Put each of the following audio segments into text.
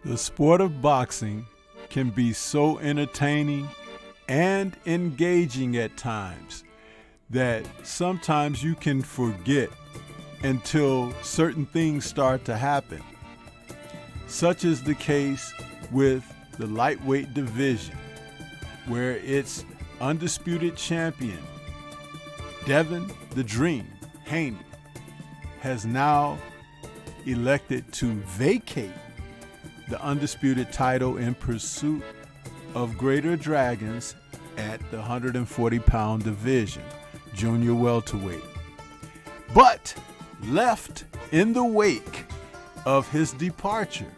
The sport of boxing can be so entertaining and engaging at times that sometimes you can forget until certain things start to happen. Such is the case with the lightweight division, where its undisputed champion, Devin the Dream Haney, has now elected to vacate the undisputed title in pursuit of greater dragons at the 140-pound division, junior welterweight. But left in the wake of his departure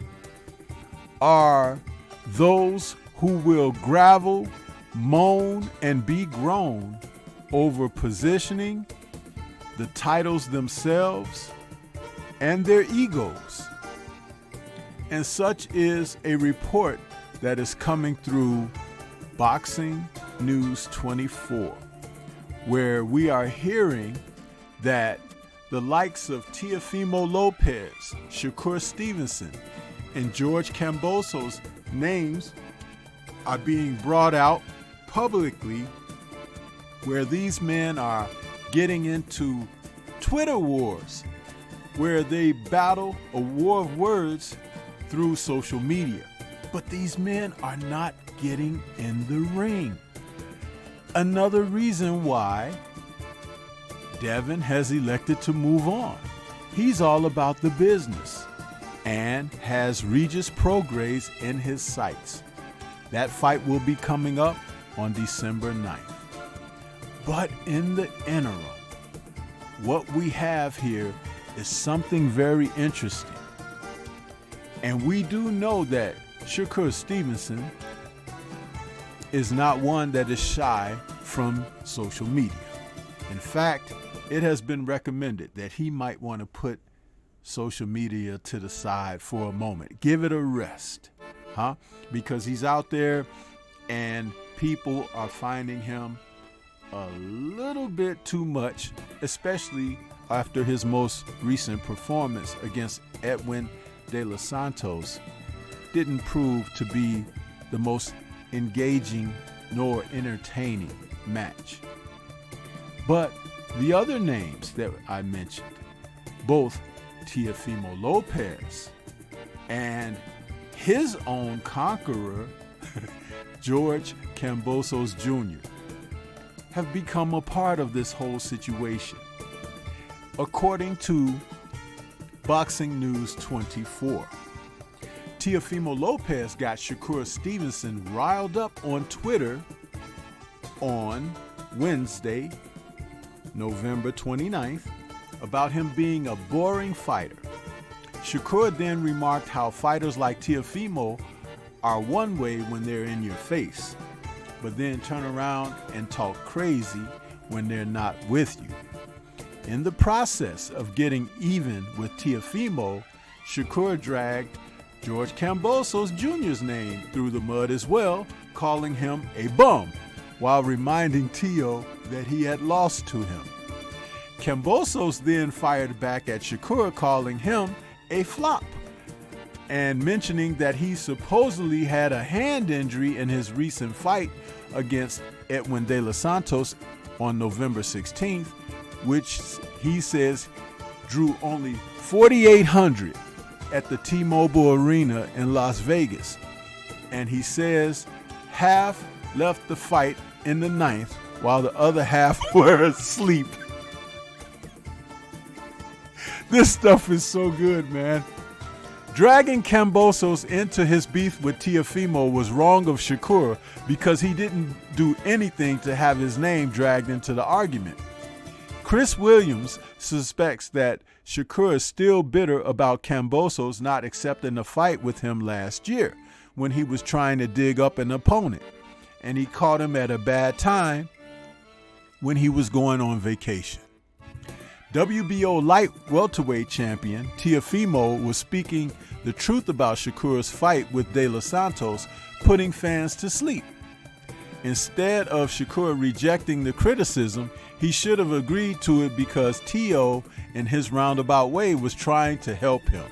are those who will gravel, moan, and be grown over positioning, the titles themselves, and their egos. And such is a report that is coming through Boxing News 24, where we are hearing that the likes of Teofimo Lopez, Shakur Stevenson, and George Kambosos' names are being brought out publicly, where these men are getting into Twitter wars, where they battle a war of words through social media. But these men are not getting in the ring. Another reason why Devin has elected to move on. He's all about the business and has Regis Prograis in his sights. That fight will be coming up on December 9th. But in the interim, what we have here is something very interesting. And we do know that Shakur Stevenson is not one that is shy from social media. In fact, it has been recommended that he might want to put social media to the side for a moment. Give it a rest, because he's out there and people are finding him a little bit too much, especially after his most recent performance against Edwin De Los Santos didn't prove to be the most engaging nor entertaining match. But the other names that I mentioned, both Teofimo Lopez and his own conqueror, George Kambosos Jr., have become a part of this whole situation. According to Boxing News 24, Teofimo Lopez got Shakur Stevenson riled up on Twitter on Wednesday, November 29th, about him being a boring fighter. Shakur then remarked how fighters like Teofimo are one way when they're in your face, but then turn around and talk crazy when they're not with you. In the process of getting even with Teofimo, Shakur dragged George Kambosos Jr.'s name through the mud as well, calling him a bum, while reminding Teo that he had lost to him. Kambosos then fired back at Shakur, calling him a flop, and mentioning that he supposedly had a hand injury in his recent fight against Edwin De Los Santos on November 16th, which he says drew only 4,800 at the T-Mobile Arena in Las Vegas. And he says half left the fight in the ninth while the other half were asleep. This stuff is so good, man. Dragging Kambosos into his beef with Teofimo was wrong of Shakur because he didn't do anything to have his name dragged into the argument. Chris Williams suspects that Shakur is still bitter about Kambosos not accepting a fight with him last year when he was trying to dig up an opponent, and he caught him at a bad time when he was going on vacation. WBO light welterweight champion Teofimo was speaking the truth about Shakur's fight with De Los Santos, putting fans to sleep. Instead of Shakur rejecting the criticism, he should have agreed to it because Teo, in his roundabout way, was trying to help him.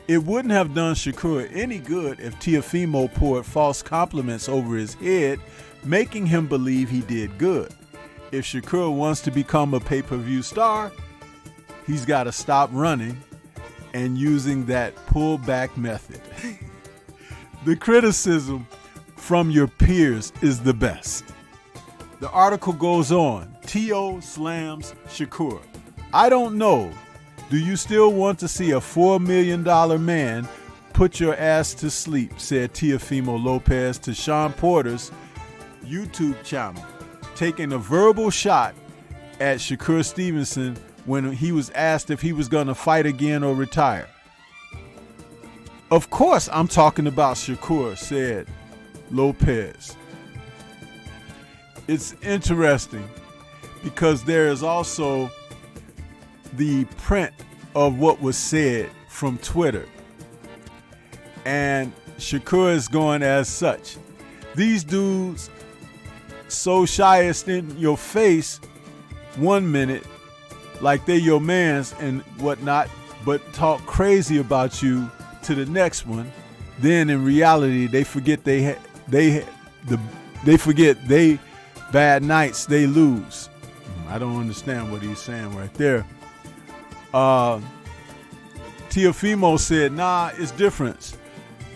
It wouldn't have done Shakur any good if Teofimo poured false compliments over his head, making him believe he did good. If Shakur wants to become a pay-per-view star, he's got to stop running and using that pullback method. The criticism from your peers is the best. The article goes on. Teo slams Shakur. I don't know. Do you still want to see a $4 million man put your ass to sleep, said Teofimo Lopez to Sean Porter's YouTube channel, taking a verbal shot at Shakur Stevenson when he was asked if he was going to fight again or retire. Of course I'm talking about Shakur, said Lopez. It's interesting because there is also the print of what was said from Twitter. And Shakur is going as such. These dudes so shyest in your face 1 minute like they your mans and whatnot, but talk crazy about you to the next one. Then in reality, they forget they forget they bad nights they lose. I don't understand what he's saying right there. Teofimo said, nah, it's different.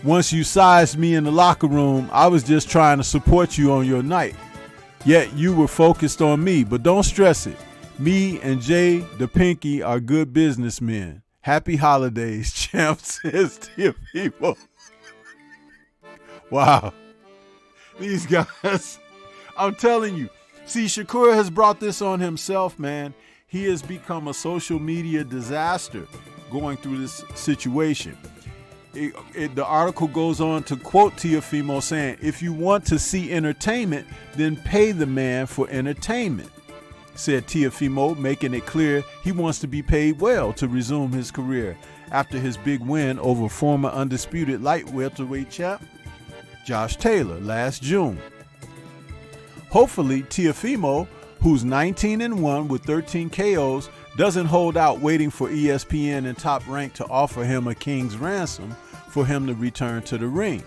Once you sized me in the locker room, I was just trying to support you on your night. Yet you were focused on me, but don't stress it. Me and Jay the Pinky are good businessmen. Happy holidays, champ, says Teofimo. Wow. These guys, I'm telling you. See, Shakur has brought this on himself, man. He has become a social media disaster going through this situation. The article goes on to quote Teofimo saying, if you want to see entertainment, then pay the man for entertainment, said Teofimo, making it clear he wants to be paid well to resume his career after his big win over former undisputed light welterweight champ Josh Taylor last June. Hopefully, Teofimo, who's 19-1 with 13 KOs, doesn't hold out waiting for ESPN and Top Rank to offer him a king's ransom for him to return to the ring.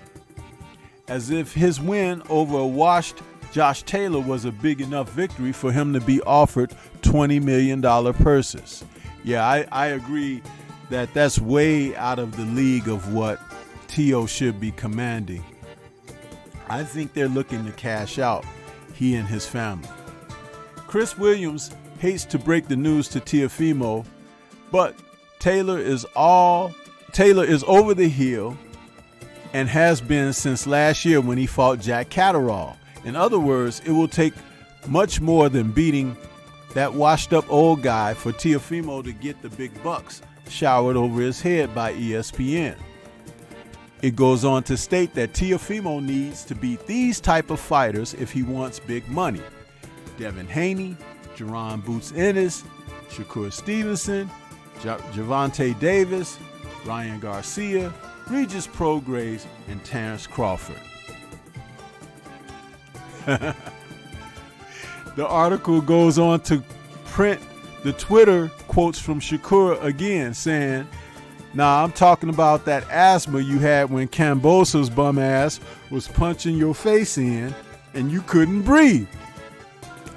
As if his win over a washed Josh Taylor was a big enough victory for him to be offered $20 million purses. Yeah, I agree that that's way out of the league of what Teo should be commanding. I think they're looking to cash out, he and his family. Chris Williams hates to break the news to Teofimo, but Taylor is over the hill and has been since last year when he fought Jack Catterall. In other words, it will take much more than beating that washed up old guy for Teofimo to get the big bucks showered over his head by ESPN. It goes on to state that Teofimo needs to beat these type of fighters if he wants big money. Devin Haney, Jerron Boots Ennis, Shakur Stevenson, Gervonta Davis, Ryan Garcia, Regis Prograis, and Terrence Crawford. The article goes on to print the Twitter quotes from Shakur again, saying, nah, I'm talking about that asthma you had when Kambosa's bum ass was punching your face in and you couldn't breathe.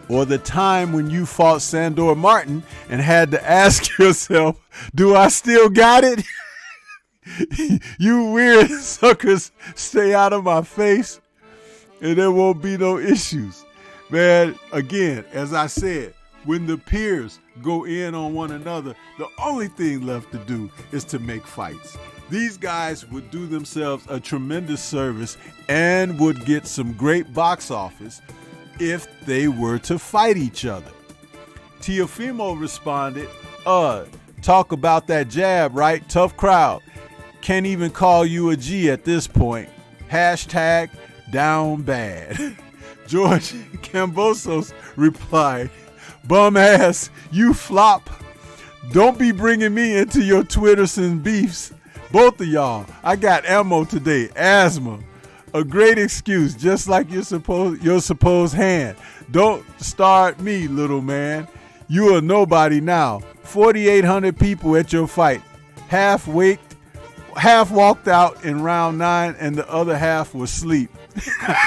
Or the time when you fought Sandor Martin and had to ask yourself, do I still got it? You weird suckers, stay out of my face and there won't be no issues. Man, again, as I said, when the peers go in on one another, the only thing left to do is to make fights. These guys would do themselves a tremendous service and would get some great box office if they were to fight each other. Teofimo responded, talk about that jab, right? Tough crowd. Can't even call you a G at this point. Hashtag down bad. George Kambosos replied, bum ass, you flop. Don't be bringing me into your Twitterson beefs. Both of y'all, I got ammo today, asthma. A great excuse, just like your supposed hand. Don't start me, little man. You are nobody now. 4,800 people at your fight. Half waked half walked out in round 9 and the other half was asleep.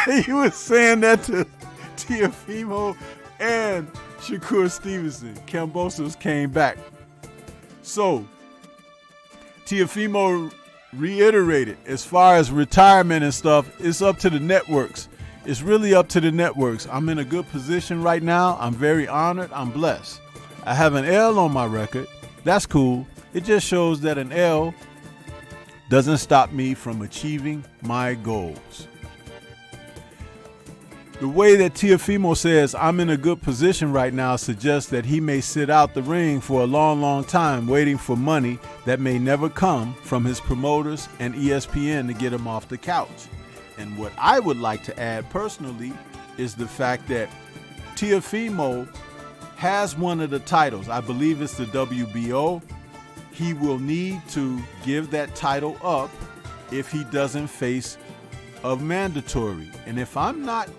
He was saying that to Teofimo and Shakur Stevenson. Kambosos came back. So Teofimo reiterated, as far as retirement and stuff, it's up to the networks. It's really up to the networks. I'm in a good position right now. I'm very honored. I'm blessed. I have an L on my record. That's cool. It just shows that an L doesn't stop me from achieving my goals. The way that Teofimo says I'm in a good position right now suggests that he may sit out the ring for a long, long time waiting for money that may never come from his promoters and ESPN to get him off the couch. And what I would like to add personally is the fact that Teofimo has one of the titles. I believe it's the WBO. He will need to give that title up if he doesn't face a mandatory. And if I'm not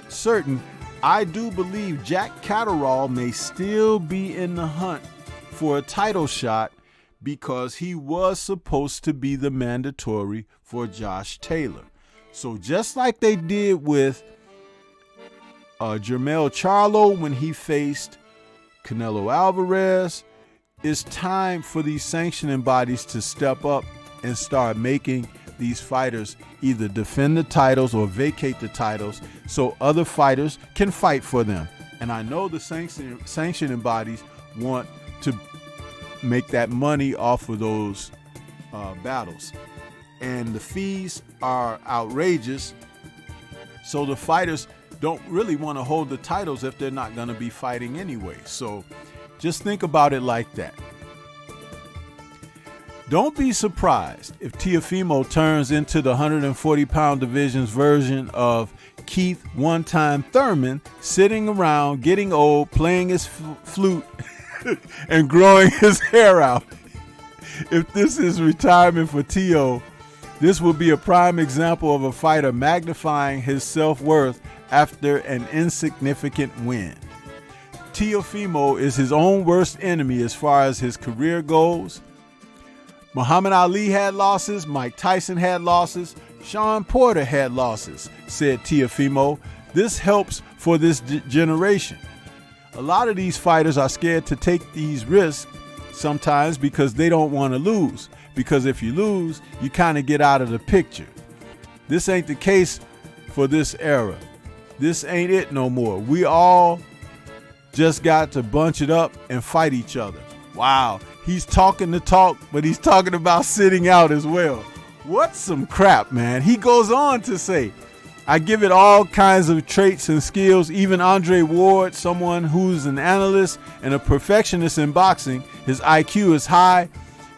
certain, I do believe Jack Catterall may still be in the hunt for a title shot because he was supposed to be the mandatory for Josh Taylor. So just like they did with Jermell Charlo when he faced Canelo Alvarez, it's time for these sanctioning bodies to step up and start making these fighters either defend the titles or vacate the titles so other fighters can fight for them. And I know the sanctioning bodies want to make that money off of those battles. And the fees are outrageous, so the fighters don't really want to hold the titles if they're not going to be fighting anyway. So just think about it like that. Don't be surprised if Teofimo turns into the 140-pound division's version of Keith one-time Thurman, sitting around, getting old, playing his flute, and growing his hair out. If this is retirement for Teo, this will be a prime example of a fighter magnifying his self-worth after an insignificant win. Teofimo is his own worst enemy as far as his career goes. Muhammad Ali had losses, Mike Tyson had losses, Sean Porter had losses, said Teofimo. This helps for this generation. A lot of these fighters are scared to take these risks sometimes because they don't want to lose. Because if you lose, you kind of get out of the picture. This ain't the case for this era. This ain't it no more. We all just got to bunch it up and fight each other. Wow. He's talking the talk, but he's talking about sitting out as well. What some crap, man. He goes on to say, I give it all kinds of traits and skills. Even Andre Ward, someone who's an analyst and a perfectionist in boxing, his IQ is high.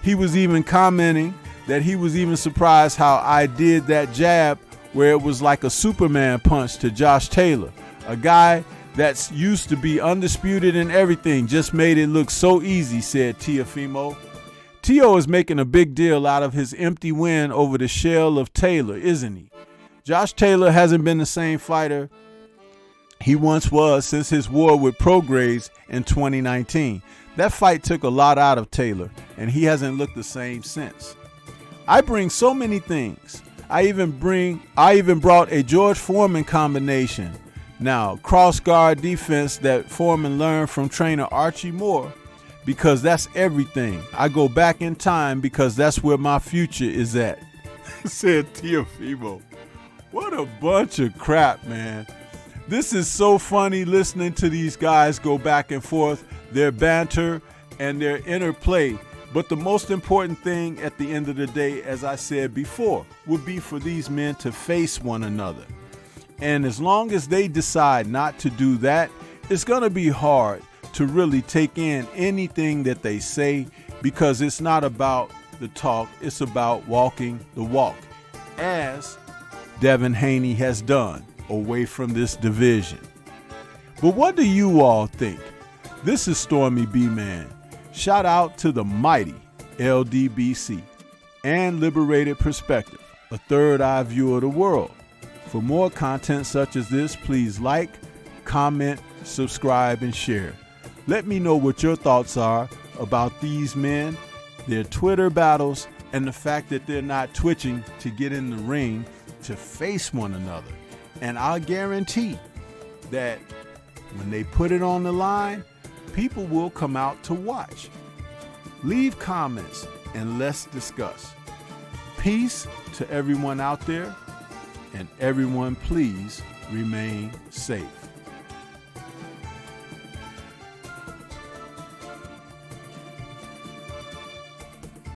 He was even commenting that he was even surprised how I did that jab where it was like a Superman punch to Josh Taylor, a guy that's used to be undisputed in everything, just made it look so easy, said Teofimo. Teo is making a big deal out of his empty win over the shell of Taylor, isn't he? Josh Taylor hasn't been the same fighter he once was since his war with Prograis in 2019. That fight took a lot out of Taylor, and he hasn't looked the same since. I bring so many things. I even brought a George Foreman combination. Now, cross guard defense that Foreman learned from trainer Archie Moore, because that's everything. I go back in time because that's where my future is at, said Teofimo. What a bunch of crap, man. This is so funny listening to these guys go back and forth, their banter and their interplay. But the most important thing at the end of the day, as I said before, would be for these men to face one another. And as long as they decide not to do that, it's going to be hard to really take in anything that they say, because it's not about the talk, it's about walking the walk, as Devin Haney has done away from this division. But what do you all think? This is Stormy B-Man. Shout out to the mighty LDBC and Liberated Perspective, a third eye view of the world. For more content such as this, please like, comment, subscribe, and share. Let me know what your thoughts are about these men, their Twitter battles, and the fact that they're not twitching to get in the ring to face one another. And I'll guarantee that when they put it on the line, people will come out to watch. Leave comments and let's discuss. Peace to everyone out there, and everyone please remain safe.